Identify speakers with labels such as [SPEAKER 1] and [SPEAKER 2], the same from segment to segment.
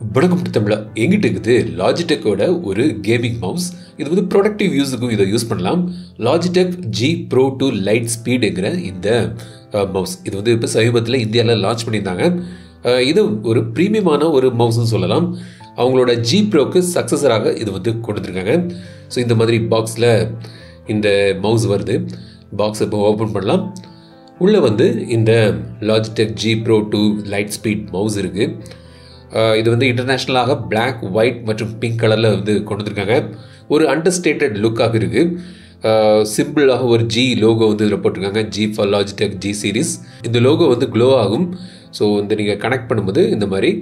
[SPEAKER 1] வணக்கம் தமிழா. எங்கிட்ட இருக்குது லாஜிடெக்கோட ஒரு கேமிங் மவுஸ். இது வந்து ப்ரொடக்டிவ் யூஸுக்கும் இதை யூஸ் பண்ணலாம். லாஜிடெக் G Pro 2 லைட் ஸ்பீடுங்கிற இந்த மவுஸ் இது வந்து இப்போ சமீபத்தில் இந்தியாவில் லான்ச் பண்ணியிருந்தாங்க. இது ஒரு ப்ரீமியமான ஒரு மவுஸ்ன்னு சொல்லலாம். அவங்களோட G Proக்கு சக்ஸஸராக இது வந்து கொண்டு வந்துருக்காங்க. ஸோ இந்த மாதிரி பாக்ஸில் இந்த மவுஸ் வருது. பாக்ஸ் இப்போ ஓப்பன் பண்ணலாம். உள்ளே வந்து இந்த Logitech G Pro 2 light speed mouse இருக்குது. இது வந்து இன்டர்நேஷ்னலாக பிளாக், ஒயிட் மற்றும் பிங்க் கலரில் வந்து கொண்டு வந்திருக்காங்க. ஒரு அண்டர்ஸ்டேட்டட் லுக்காக இருக்குது. சிம்பிளாக ஒரு G லோகோ வந்து இதில் போட்டிருக்காங்க. G for Logitech G series. இந்த லோகோ வந்து க்ளோ ஆகும். ஸோ இந்த நீங்கள் கனெக்ட் பண்ணும்போது இந்த மாதிரி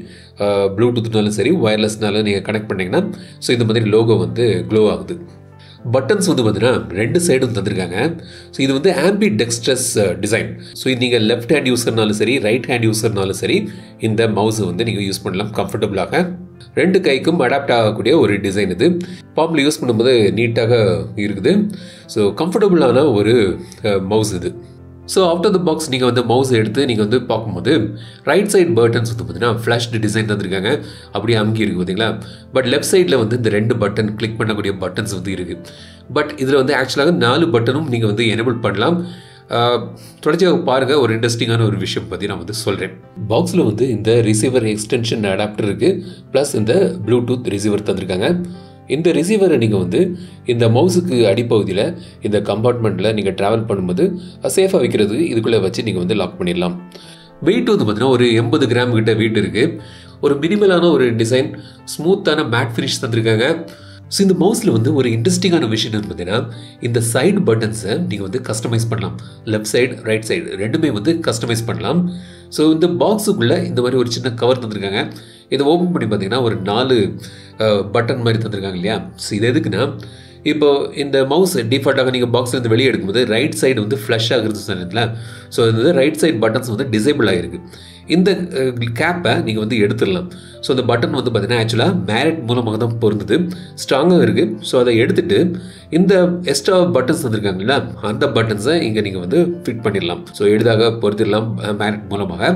[SPEAKER 1] ப்ளூடூத்னாலும் சரி, ஒயர்லெஸ்னாலும் நீங்கள் கனெக்ட் பண்ணிங்கன்னா ஸோ இந்த மாதிரி லோகோ வந்து க்ளோ ஆகுது. பட்டன்ஸ் வந்து பார்த்தீங்கன்னா ரெண்டு சைடும் தந்திருக்காங்க. ஸோ இது வந்து ஆம்பி டெக்ஸ்ட்ரஸ் டிசைன். ஸோ இது நீங்கள் லெஃப்ட் ஹேண்ட் யூஸர்னாலும் சரி, ரைட் ஹேண்ட் யூஸர்னாலும் சரி இந்த மவுஸை வந்து நீங்கள் யூஸ் பண்ணலாம் கம்ஃபர்டபுளாக. ரெண்டு கைக்கும் அடாப்ட் ஆகக்கூடிய ஒரு டிசைன் இது. பாம்பில் யூஸ் பண்ணும்போது நீட்டாக இருக்குது. ஸோ கம்ஃபர்டபுளான ஒரு மவுஸ் இது. ஸோ ஆஃப்டர் த பாக்ஸ் நீங்கள் வந்து மவுஸ் எடுத்து நீங்கள் வந்து பார்க்கும்போது ரைட் சைட் பட்டன்ஸ் வந்து பார்த்தீங்கன்னா ஃப்ளாஷ்டு டிசைன் தந்துருக்காங்க. அப்படியே அமுக்கி இருக்குது பார்த்தீங்களா. பட் லெஃப்ட் சைடில் வந்து இந்த ரெண்டு பட்டன் கிளிக் பண்ணக்கூடிய பட்டன்ஸ் வந்து இருக்குது. பட் இதில் வந்து ஆக்சுவலாக 4 பட்டனும் நீங்கள் வந்து எனேபிள் பண்ணலாம். தொடர்ச்சியாக பாருங்கள், ஒரு இன்ட்ரெஸ்டிங்கான ஒரு விஷயம் பற்றி நான் வந்து சொல்கிறேன். பாக்ஸில் வந்து இந்த ரிசீவர் எக்ஸ்டென்ஷன் அடாப்டர் இருக்குது. ப்ளஸ் இந்த ப்ளூடூத் ரிசீவர் தந்திருக்காங்க. இந்த ரிசீவரை நீங்கள் வந்து இந்த மவுஸுக்கு அடிப்பகுதியில் இந்த கம்பார்ட்மெண்ட்டில் நீங்கள் ட்ராவல் பண்ணும்போது சேஃபாக வைக்கிறதுக்கு இதுக்குள்ளே வச்சு நீங்கள் வந்து லாக் பண்ணிடலாம். வெயிட் வந்து பார்த்தீங்கன்னா ஒரு 80 கிராம் கிட்ட வெயிட் இருக்குது. ஒரு மினிமலான ஒரு டிசைன், ஸ்மூத்தான மேட் ஃபினிஷ் தந்திருக்காங்க. ஸோ இந்த மவுஸில் வந்து ஒரு இன்ட்ரெஸ்டிங்கான விஷயம் பார்த்தீங்கன்னா இந்த சைடு பட்டன்ஸை நீங்கள் வந்து கஸ்டமைஸ் பண்ணலாம். லெஃப்ட் சைடு, ரைட் சைடு ரெண்டுமே வந்து கஸ்டமைஸ் பண்ணலாம். ஸோ இந்த பாக்ஸுக்குள்ளே இந்த மாதிரி ஒரு சின்ன கவர் தந்திருக்காங்க. இதை ஓப்பன் பண்ணி பார்த்தீங்கன்னா ஒரு 4 பட்டன் மாதிரி தந்திருக்காங்க இல்லையா. ஸோ இது எதுக்குன்னா, இப்போ இந்த மவுஸ் டிஃபால்ட்டாக நீங்கள் பாக்ஸ்லேருந்து வெளியே எடுக்கும்போது ரைட் சைடு வந்து ஃப்ளஷ் ஆகுறது சொன்னதில்ல. ஸோ இது ரைட் சைடு பட்டன்ஸ் வந்து டிசேபிள் ஆகிருக்கு. இந்த கேப்பை நீங்கள் வந்து எடுத்துடலாம். ஸோ இந்த பட்டன் வந்து பார்த்தீங்கன்னா ஆக்சுவலாக மேரிட் மூலமாக தான் பொருந்தது, ஸ்ட்ராங்காக இருக்குது. ஸோ அதை எடுத்துகிட்டு இந்த எக்ஸ்ட்ரா பட்டன்ஸ் வந்துருக்காங்களா, அந்த பட்டன்ஸை இங்கே நீங்கள் வந்து ஃபிட் பண்ணிடலாம். ஸோ எளிதாக பொருத்திடலாம் மேரிட் மூலமாக.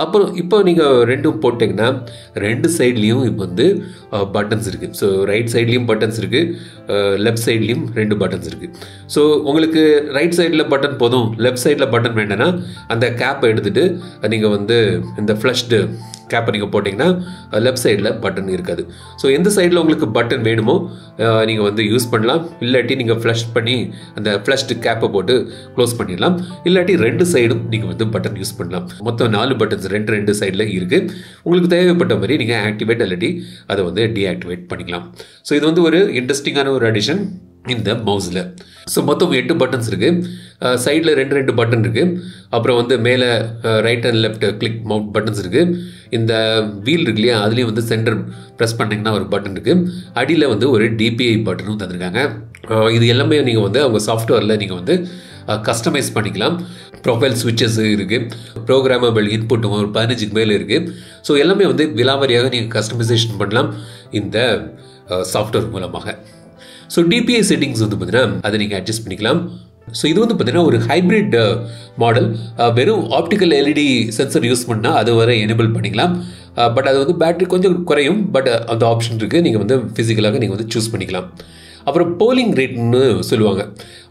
[SPEAKER 1] அப்புறம் இப்போ நீங்கள் ரெண்டும் போட்டிங்கன்னா ரெண்டு சைட்லேயும் இப்போ வந்து பட்டன்ஸ் இருக்குது. ஸோ ரைட் சைட்லேயும் பட்டன்ஸ் இருக்குது, லெஃப்ட் சைட்லேயும் 2 பட்டன்ஸ் இருக்குது. ஸோ உங்களுக்கு ரைட் சைடில் பட்டன் போதும், லெஃப்ட் சைடில் பட்டன் வேண்டாம்னா அந்த கேப்பை எடுத்துகிட்டு நீங்கள் வந்து இந்த ஃப்ளஷ்டு கேப்பை நீங்கள் போட்டிங்கன்னா லெஃப்ட் சைடில் பட்டன் இருக்காது. ஸோ எந்த சைடில் உங்களுக்கு பட்டன் வேணுமோ நீங்கள் வந்து யூஸ் பண்ணலாம். இல்லாட்டி நீங்கள் ஃப்ளஷ் பண்ணி அந்த ஃப்ளஷ்டு கேப்பை போட்டு க்ளோஸ் பண்ணிடலாம். இல்லாட்டி ரெண்டு சைடும் நீங்கள் வந்து பட்டன் யூஸ் பண்ணலாம். மொத்தம் 4 பட்டன்ஸ் ரெண்டு சைடில் இருக்குது. உங்களுக்கு தேவைப்பட்ட மாதிரி நீங்கள் ஆக்டிவேட் இல்லாட்டி அதை வந்து டீஆக்டிவேட் பண்ணிக்கலாம். ஸோ இது வந்து ஒரு இன்ட்ரெஸ்டிங்கான ஒரு அடிஷன் இந்த மவுஸில். ஸோ மொத்தம் 8 பட்டன்ஸ் இருக்குது. சைடில் 2 பட்டன் இருக்குது. அப்புறம் வந்து மேலே right and left click mouse buttons இருக்குது. இந்த வீல் இருக்கு இல்லையா, அதுலேயும் வந்து சென்டர் ப்ரெஸ் பண்ணிங்கன்னா ஒரு பட்டன் இருக்குது. அடியில் வந்து ஒரு DPI பட்டனும் தந்திருக்காங்க. இது எல்லாமே நீங்கள் வந்து அவங்க சாஃப்ட்வேரில் நீங்கள் வந்து கஸ்டமைஸ் பண்ணிக்கலாம். ப்ரொஃபைல் ஸ்விட்சஸ் இருக்குது, ப்ரோக்ராமபிள் இன்புட்டும் ஒரு 15க்கு மேலே இருக்குது. ஸோ எல்லாமே வந்து விலாவாரியாக நீங்கள் கஸ்டமைசேஷன் பண்ணலாம் இந்த சாஃப்ட்வேர் மூலமாக. ஸோ DPI செட்டிங்ஸ் வந்து பார்த்தீங்கன்னா அதை நீங்கள் அட்ஜஸ்ட் பண்ணிக்கலாம். ஸோ இது வந்து பார்த்தீங்கன்னா ஒரு ஹைப்ரிட் மாடல். வெறும் ஆப்டிக்கல் LED சென்சர் யூஸ் பண்ணால் அது வரை எனேபிள் பண்ணிக்கலாம். பட் அது வந்து பேட்டரி கொஞ்சம் குறையும். பட் அந்த ஆப்ஷன் இருக்குது, நீங்கள் வந்து ஃபிசிக்கலாக நீங்கள் வந்து சூஸ் பண்ணிக்கலாம். அப்புறம் போலிங் ரேட்னு சொல்லுவாங்க.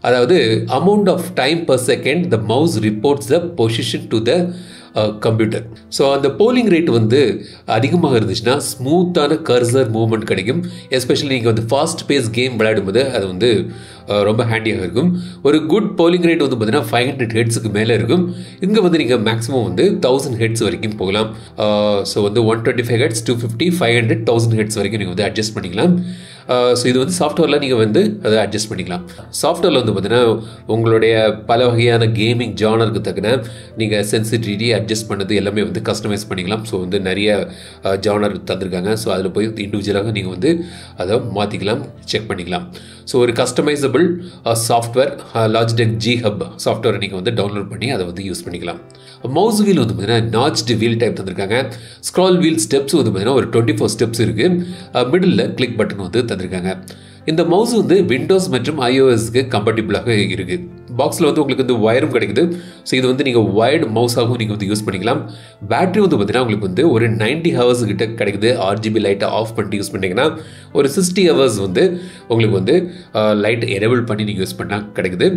[SPEAKER 1] அதாவது amount of time per second the mouse reports the position to the computer. So அந்த போலிங் ரேட் வந்து அதிகமாக இருந்துச்சுன்னா ஸ்மூத்தான கர்சர் மூவ்மெண்ட் கிடைக்கும். எஸ்பெஷலி நீங்கள் வந்து ஃபாஸ்ட் பேஸ் கேம் விளையாடும்போது அது வந்து ரொம்ப ஹேண்டியாக இருக்கும். ஒரு குட் போலிங் ரேட் வந்து பார்த்தீங்கன்னா 500 ஹெட்ஸுக்கு மேலே இருக்கும். இங்கே வந்து நீங்கள் மேக்ஸிமம் வந்து 1000 ஹெட்ஸ் வரைக்கும் போகலாம். ஸோ வந்து 125 ஹெட்ஸ், 250, 500, 1000 ஹெட்ஸ் வரைக்கும் நீங்கள் வந்து அட்ஜஸ்ட் பண்ணிக்கலாம். ஸோ இது வந்து சாஃப்ட்வேரில் நீங்கள் வந்து அதை அட்ஜஸ்ட் பண்ணிக்கலாம். சாஃப்ட்வேரில் வந்து பார்த்தீங்கன்னா உங்களுடைய பல வகையான கேமிங் ஜானருக்கு தக்கன நீங்கள் சென்சிட்டிவிட்டி அட்ஜஸ்ட் பண்ணது எல்லாமே வந்து கஸ்டமைஸ் பண்ணிக்கலாம். ஸோ வந்து நிறைய ஜானர் தந்திருக்காங்க. ஸோ அதில் போய் இண்டிவிஜுவலாக நீங்கள் வந்து அதை மாற்றிக்கலாம், செக் பண்ணிக்கலாம். ஸோ ஒரு customisable software Logitech G Hub சாஃப்ட்வேரை நீங்கள் வந்து டவுன்லோட் பண்ணி அதை வந்து யூஸ் பண்ணிக்கலாம். மவுஸ் வீல் வந்து பார்த்தீங்கன்னா நாச்டு வீல் டைப் தந்திருக்காங்க. ஸ்க்ரால் வீல் ஸ்டெப்ஸ் வந்து பார்த்தீங்கன்னா ஒரு 24 ஸ்டெப்ஸ் இருக்குது. மிடில் கிளிக் பட்டன் வந்து தந்திருக்காங்க. இந்த மவுஸ் வந்து விண்டோஸ் மற்றும் iOSக்கு கம்பேட்டிபிளாக இருக்கு. பாக்ஸில் வந்து உங்களுக்கு வந்து ஒயரும் கிடைக்குது. ஸோ இது வந்து நீங்கள் ஒயர்டு மவுஸாகவும் நீங்கள் வந்து யூஸ் பண்ணிக்கலாம். பேட்டரி வந்து பார்த்தீங்கன்னா உங்களுக்கு வந்து ஒரு 90 ஹவர்ஸ் கிட்ட கிடைக்குது. RGB லைட்டை ஆஃப் பண்ணிட்டு யூஸ் பண்ணிங்கன்னா ஒரு 60 ஹவர்ஸ் வந்து உங்களுக்கு வந்து லைட் எனேபிள் பண்ணி நீங்கள் யூஸ் பண்ணால் கிடைக்குது.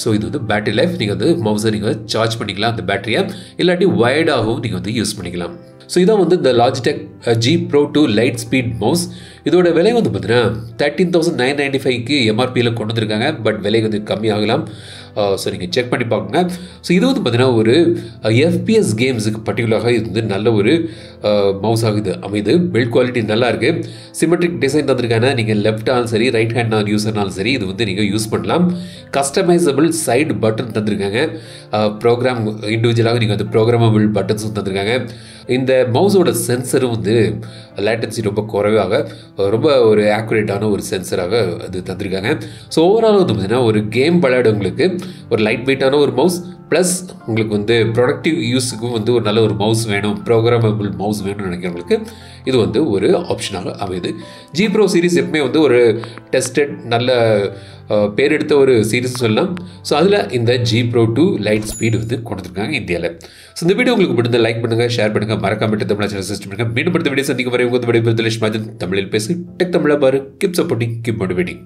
[SPEAKER 1] ஸோ இது வந்து பேட்டரி லைஃப். நீங்கள் வந்து மவுஸை நீங்கள் சார்ஜ் பண்ணிக்கலாம் அந்த பேட்டரியை, இல்லாட்டி ஒயர்டாகவும் நீங்கள் வந்து யூஸ் பண்ணிக்கலாம். ஸோ இதான் வந்து இந்த Logitech G Pro 2 light speed mouse. இதோட விலை வந்து பார்த்தீங்கன்னா 13,995க்கு MRPயில் கொண்டு வந்திருக்காங்க. பட் விலை வந்து கம்மியாகலாம். ஸோ நீங்கள் செக் பண்ணி பார்க்குங்க. ஸோ இது வந்து பார்த்தீங்கன்னா ஒரு FPS கேம்ஸுக்கு பர்டிகுலராக இது வந்து நல்ல ஒரு மவுஸாக இது அமைது. பில்ட் குவாலிட்டி நல்லா இருக்குது. சிமெட்ரிக் டிசைன் தந்திருக்காங்க. நீங்கள் லெஃப்டாலும் சரி ரைட் ஹேண்ட் யூஸர்னாலும் சரி இது வந்து நீங்கள் யூஸ் பண்ணலாம். கஸ்டமைசபிள் சைடு பட்டன் தந்திருக்காங்க. ப்ரோக்ராம் இண்டிவிஜுவலாக நீங்கள் வந்து ப்ரோக்ராமபிள் பட்டன்ஸும் தந்திருக்காங்க. இந்த மவுஸோட சென்சரும் வந்து லேட்டன்சி ரொம்ப குறைவாக ரொம்ப ஒரு ஆக்குரேட்டான ஒரு சென்சராக அது தந்திருக்காங்க. ஸோ ஓவரால் வந்து பார்த்தீங்கன்னா ஒரு கேம் விளையாடுவங்களுக்கு ஒரு லைட் வெயிட்டான ஒரு மவுஸ் ப்ளஸ் உங்களுக்கு வந்து ப்ரொடக்டிவ் யூஸுக்கும் வந்து ஒரு நல்ல ஒரு மவுஸ் வேணும், ப்ரோக்ராமபிள் மவுஸ் வேணும்னு நினைக்கிறவங்களுக்கு இது வந்து ஒரு ஆப்ஷனாக அமையுது. G Pro சீரிஸ் எப்பவுமே வந்து ஒரு டெஸ்டட் நல்ல பேர் எடுத்த ஒரு சீரிஸ் சொல்லலாம். ஸோ அதில் இந்த G Pro 2 லைட் ஸ்பீடு வந்து கொண்டு வந்திருக்காங்க இந்தியாவில். ஸோ இந்த வீடியோ உங்களுக்கு பிடித்த லைக் பண்ணுங்கள், ஷேர் பண்ணுங்கள், மறக்காம தமிழ் சேனல் சப்ஸ்கிரைப் பண்ணுங்கள். மீண்டும் அடுத்த வீடியோ சந்திக்கும் வரை உங்கள் விடைபெறுதல் தமிழில் பேசி டெக் தமிழா பாரு. Keep supporting, keep motivating.